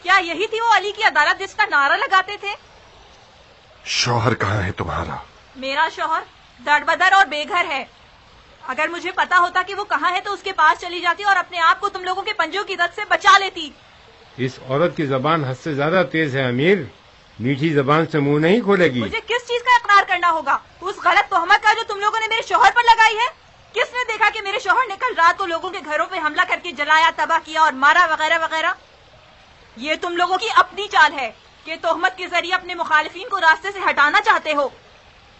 क्या यही थी वो अली की अदालत जिसका नारा लगाते थे? शौहर कहाँ है तुम्हारा? मेरा शौहर दरबदर और बेघर है। अगर मुझे पता होता कि वो कहाँ है तो उसके पास चली जाती और अपने आप को तुम लोगों के पंजों की दर्द से बचा लेती। इस औरत की जबान हद से ज्यादा तेज है अमीर, मीठी जबान से मुंह नहीं खोलेगी। मुझे किस चीज का इकरार करना होगा? उस गलत तोहमत का जो तुम लोगों ने मेरे शौहर पर लगाई है। किसने देखा कि मेरे शौहर ने कल रात को लोगों के घरों पे हमला करके जलाया, तबाह किया और मारा वगैरह वगैरह? ये तुम लोगों की अपनी चाल है कि तोहमत के जरिए अपने मुखालिफिन को रास्ते से हटाना चाहते हो।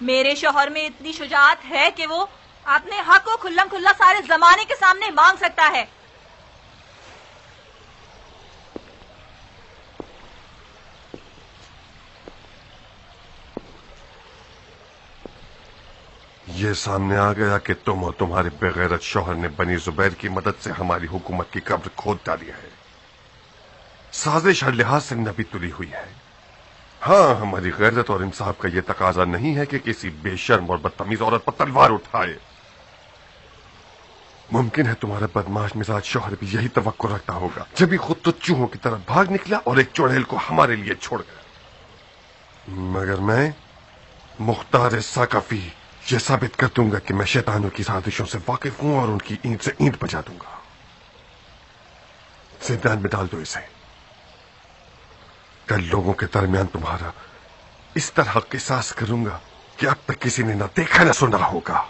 मेरे शौहर में इतनी शुजाअत है कि वो अपने हक को खुल्लम खुल्ला सारे जमाने के सामने मांग सकता है। ये सामने आ गया कि तुम और तुम्हारे बेगैरत शौहर ने बनी जुबैर की मदद से हमारी हुकूमत की कब्र खोद डाली है। साजिश हर लिहाज से नबी तुली हुई है। हाँ, हमारी गैरत और इंसाफ का यह तकाजा नहीं है कि किसी बेशर्म और बदतमीज औरत पर तलवार उठाए। मुमकिन है तुम्हारा बदमाश मिजाज शौहर भी यही तवक्को रखता होगा, जब भी खुद तो चूहों की तरह भाग निकला और एक चुड़ैल को हमारे लिए छोड़ गया। मगर मैं मुख्तार साकफी ये साबित कर दूंगा कि मैं शैतानों की साजिशों से वाकिफ हूं और उनकी ईंट से ईंट बजा दूंगा। जिंदान में डाल दो इसे। कल लोगों के दरमियान तुम्हारा इस तरह किसास करूंगा कि अब तक किसी ने न देखा न सुना होगा।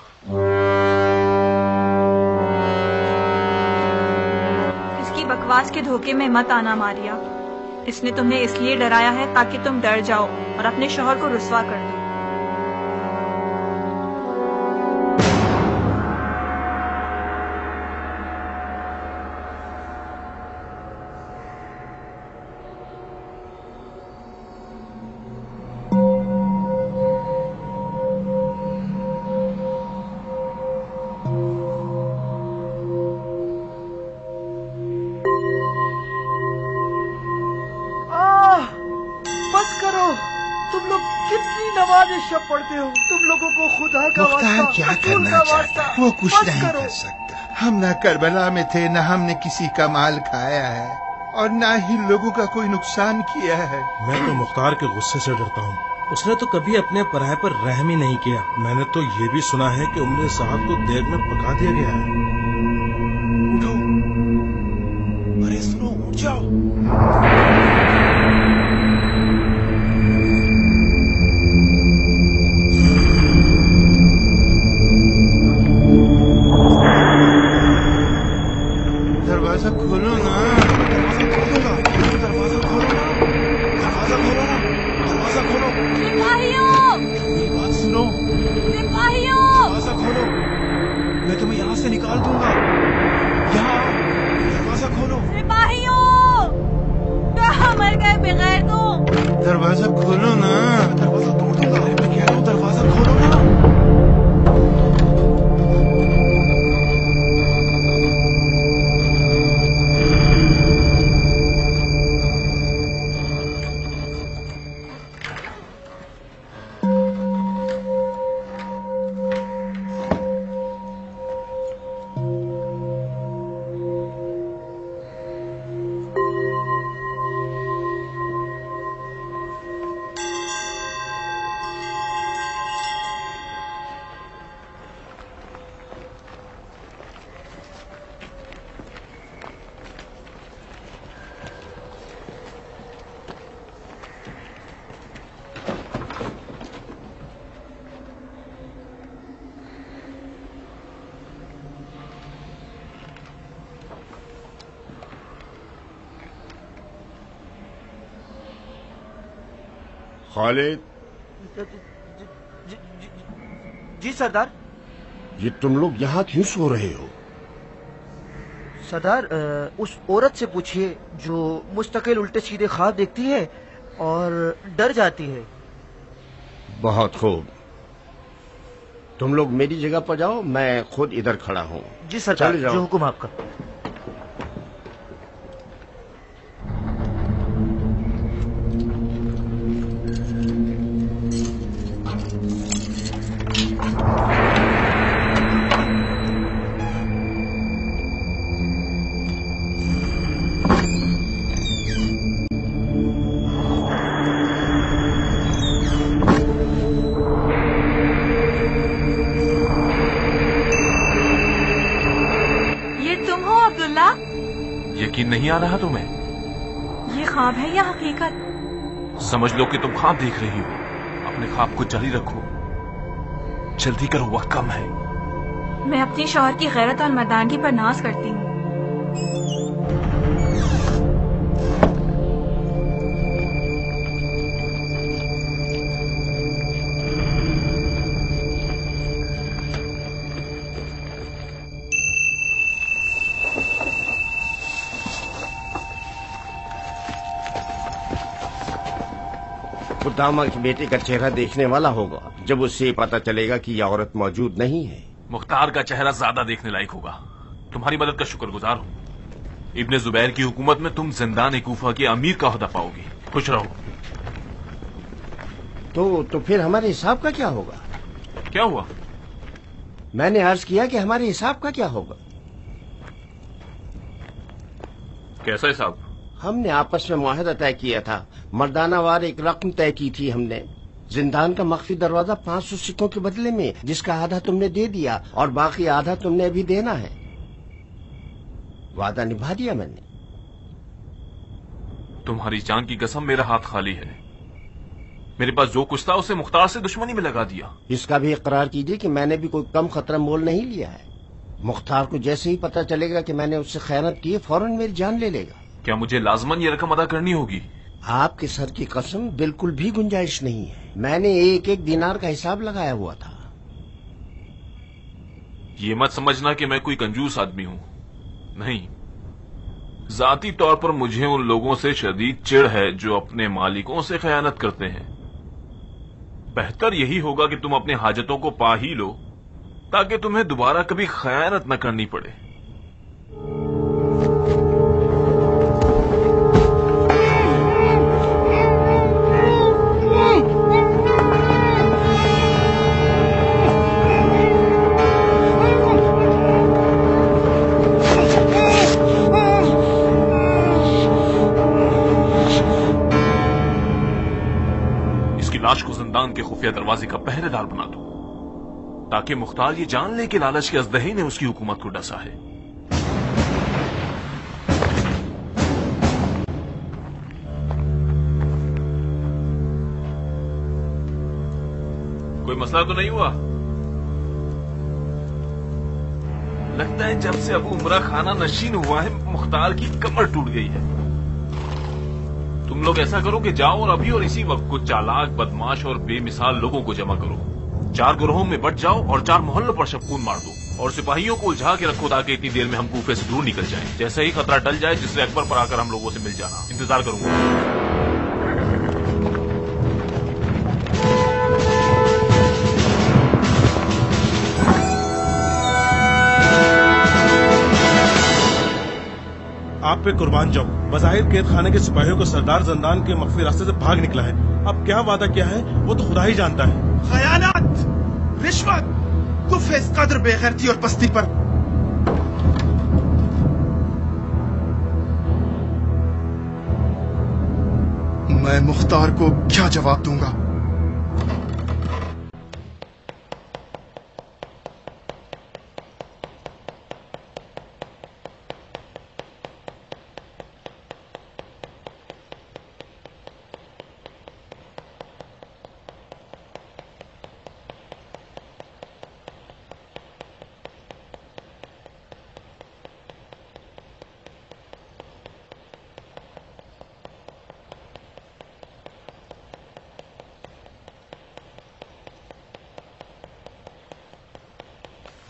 इसकी बकवास के धोखे में मत आना मारिया। इसने तुम्हें इसलिए डराया है ताकि तुम डर जाओ और अपने शौहर को रुस्वा कर दो। पढ़ते हो तुम लोगों को खुदा का मुख्तार क्या करना चाहता है? वो कुछ नहीं कर सकता। हम न करबला में थे, न हमने किसी का माल खाया है और न ही लोगों का कोई नुकसान किया है। मैं तो मुख्तार के गुस्से से डरता हूँ। उसने तो कभी अपने पराये पर रहम ही नहीं किया। मैंने तो ये भी सुना है कि उम्र साहब को देर में पका दिया गया है। उठो, अरे सुनो, उठ जाओ। दरवाजा खोलो ना, दरवाजा खोलो ना, दरवाजा खोलो ना, दरवाजा खोलो। सिपाहियों, मेरी बात सुनो। सिपाहियों, दरवाजा खोलो, मैं तुम्हें यहाँ से निकाल दूंगा। यहाँ दरवाजा खोलो। सिपाहियों, कहाँ मर गए बगैर तुम? दरवाजा खोलो ना, दरवाजा तोड़ दूंगा। मैं कह रहा हूँ दरवाजा खोलो ना। खालिद, जी सरदार। ये तुम लोग यहाँ क्यों सो रहे हो? सरदार, उस औरत से पूछिए जो मुस्तकिल उल्टे सीधे ख्वाब देखती है और डर जाती है। बहुत खूब, तुम लोग मेरी जगह पर जाओ, मैं खुद इधर खड़ा हूँ। जी सरदार, जो हुक्म आपका। यकीन नहीं आ रहा तुम्हें? ये ख्वाब है या हकीकत? समझ लो कि तुम ख्वाब देख रही हो। अपने ख्वाब को जारी रखो, जल्दी करो, वक्त कम है। मैं अपनी शौहर की गैरत और मर्दानगी पर नाज करती हूँ। खुदामा के बेटे का चेहरा देखने वाला होगा जब उससे पता चलेगा कि यह औरत मौजूद नहीं है। मुख्तार का चेहरा ज्यादा देखने लायक होगा। तुम्हारी मदद का शुक्रगुजार हूँ। इब्ने जुबैर की हुकूमत में तुम जिंदान कूफा के अमीर का ओहदा पाओगी। खुश रहो। तो फिर हमारे हिसाब का क्या होगा? क्या हुआ? मैंने अर्ज किया कि हमारे हिसाब का क्या होगा? कैसा है साहब? हमने आपस में मुआहदा तय किया था, मर्दाना वार एक रकम तय की थी हमने। जिंदान का मख्फी दरवाजा 500 सिक्कों के बदले में, जिसका आधा तुमने दे दिया और बाकी आधा तुमने अभी देना है। वादा निभा दिया मैंने। तुम्हारी जान की कसम, मेरा हाथ खाली है। मेरे पास जो कुछ था उसे मुख्तार से दुश्मनी में लगा दिया। इसका भी इकरार कीजिए कि मैंने भी कोई कम खतरा मोल नहीं लिया है। मुख्तार को जैसे ही पता चलेगा कि मैंने उससे खयानत की, फौरन मेरी जान ले लेगा। क्या मुझे लाजमन ये रकम अदा करनी होगी? आपके सर की कसम, बिल्कुल भी गुंजाइश नहीं है। मैंने एक एक दिनार का हिसाब लगाया हुआ था। ये मत समझना कि मैं कोई कंजूस आदमी हूं। नहीं, जाती तौर पर मुझे उन लोगों से शदीद चिढ़ है जो अपने मालिकों से खयानत करते हैं। बेहतर यही होगा कि तुम अपने हाजतों को पा ही लो, ताकि तुम्हें दोबारा कभी खयानत न करनी पड़े। लाश को जिंदान के खुफिया दरवाजे का पहरेदार बना दो, ताकि मुख्तार ये जान ले कि लालच के अजदही ने उसकी हुकूमत को डसा है। कोई मसला तो नहीं हुआ? लगता है जब से अबू उमरा खाना नशीन हुआ है, मुख्तार की कमर टूट गई है। तुम लोग ऐसा करो कि जाओ और अभी और इसी वक्त कुछ चालाक, बदमाश और बेमिसाल लोगों को जमा करो। 4 गिरोहों में बट जाओ और 4 मोहल्लों पर शबकून मार दो और सिपाहियों को उलझा के रखो, ताकि इतनी देर में हम कूफे से दूर निकल जाएं। जैसे ही खतरा टल जाए, जिससे अकबर पर आकर हम लोगों से मिल जाना। इंतजार करूंगा। आप पे कुर्बान जाऊं। बज़ाहिर कैद खाने के सिपाहियों को सरदार जंदान के मख्फी रास्ते से भाग निकला है। अब क्या वादा किया है वो तो खुदा ही जानता है। खयानत, रिश्वत, कुफ इस कदर बेगैरती और पस्ती पर। मैं मुख्तार को क्या जवाब दूंगा?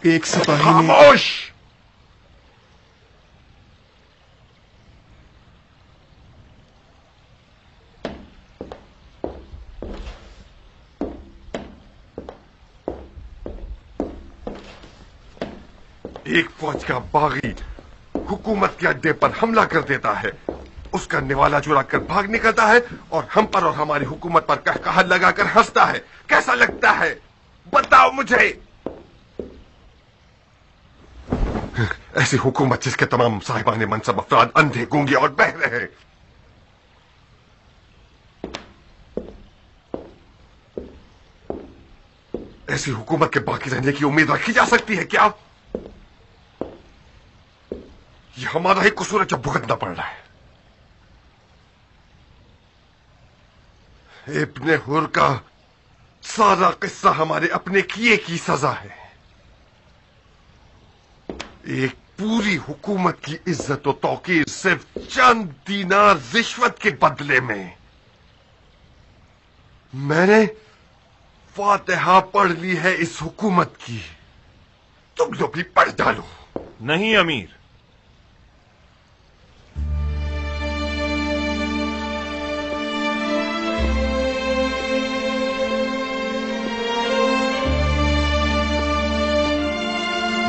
एक सिपाही ने खामोश! एक फौज का बागी हुकूमत के अड्डे पर हमला कर देता है, उसका निवाला चुरा कर भाग निकलता है और हम पर और हमारी हुकूमत पर कहकहा लगाकर हंसता है। कैसा लगता है बताओ मुझे? ऐसी हुकूमत जिसके तमाम साहिबाने मनसब अफराद अंधे, गूंगे और बहरे हैं। ऐसी हुकूमत के बाकी रहने की उम्मीद रखी जा सकती है क्या? यह हमारा ही कसूर है जब भुगतना पड़ रहा है। इब्ने हुर का सारा किस्सा हमारे अपने किए की सजा है। एक पूरी हुकूमत की इज्जत और तौकीर सिर्फ चंद दीनार रिश्वत के बदले में। मैंने फातिहा पढ़ ली है इस हुकूमत की, तुम लोग भी पढ़ डालो। नहीं अमीर,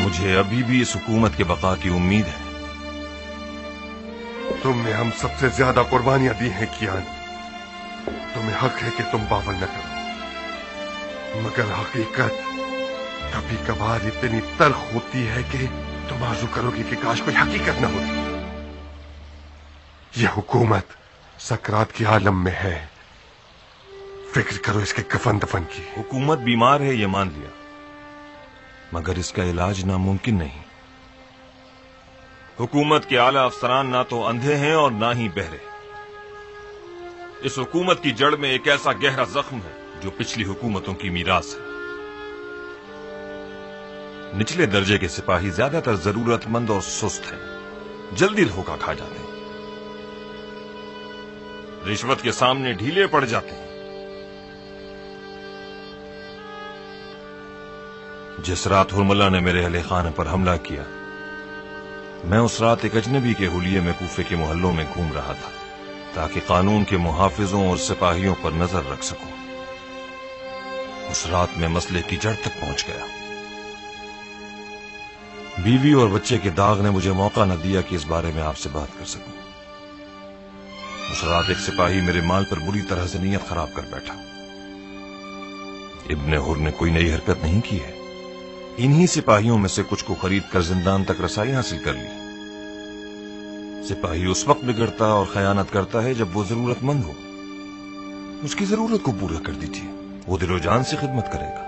मुझे अभी भी इस हुकूमत के बका की उम्मीद है। तुमने हम सबसे ज्यादा कुर्बानियां दी हैं कियान। तुम्हें हक है कि तुम बावल न करो, मगर हकीकत कभी कभार इतनी तल्ख होती है कि तुम आरज़ू करोगे कि काश कोई हकीकत न होती। ये हुकूमत सकरात की आलम में है। फिक्र करो इसके कफन दफन की। हुकूमत बीमार है ये मान लिया, मगर इसका इलाज नामुमकिन नहीं। हुकूमत के आला अफसरान ना तो अंधे हैं और ना ही बहरे। इस हुकूमत की जड़ में एक ऐसा गहरा जख्म है जो पिछली हुकूमतों की मीरास है। निचले दर्जे के सिपाही ज्यादातर जरूरतमंद और सुस्त हैं, जल्दी धोखा खा जाते हैं, रिश्वत के सामने ढीले पड़ जाते हैं। जिस रात हुरमला ने मेरे अहले खाने पर हमला किया, मैं उस रात एक अजनबी के हुलिये में कूफे के मोहल्लों में घूम रहा था ताकि कानून के मुहाफिजों और सिपाहियों पर नजर रख सकूं। उस रात में मसले की जड़ तक पहुंच गया। बीवी और बच्चे के दाग ने मुझे मौका न दिया कि इस बारे में आपसे बात कर सकूं। उस रात एक सिपाही मेरे माल पर बुरी तरह से नीयत खराब कर बैठा। इब्ने हुर ने कोई नई हरकत नहीं की है। इन्हीं सिपाहियों में से कुछ को खरीद कर जिंदान तक रसाई हासिल कर ली। सिपाही उस वक्त बिगड़ता और खयानत करता है जब वो जरूरतमंद हो। उसकी जरूरत को पूरा कर दीजिए, वो दिलो जान से खिदमत करेगा।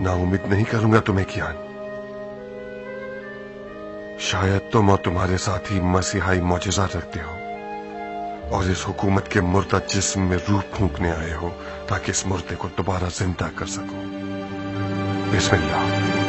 नाउम्मीद नहीं करूंगा तुम्हें कियान। शायद तुम और तुम्हारे साथी मसीहाई मौजज़ा रखते हो और इस हुकूमत के मुर्दा जिस्म में रूह फूंकने आए हो ताकि इस मुर्दे को दोबारा जिंदा कर सको। बिस्मिल्लाह।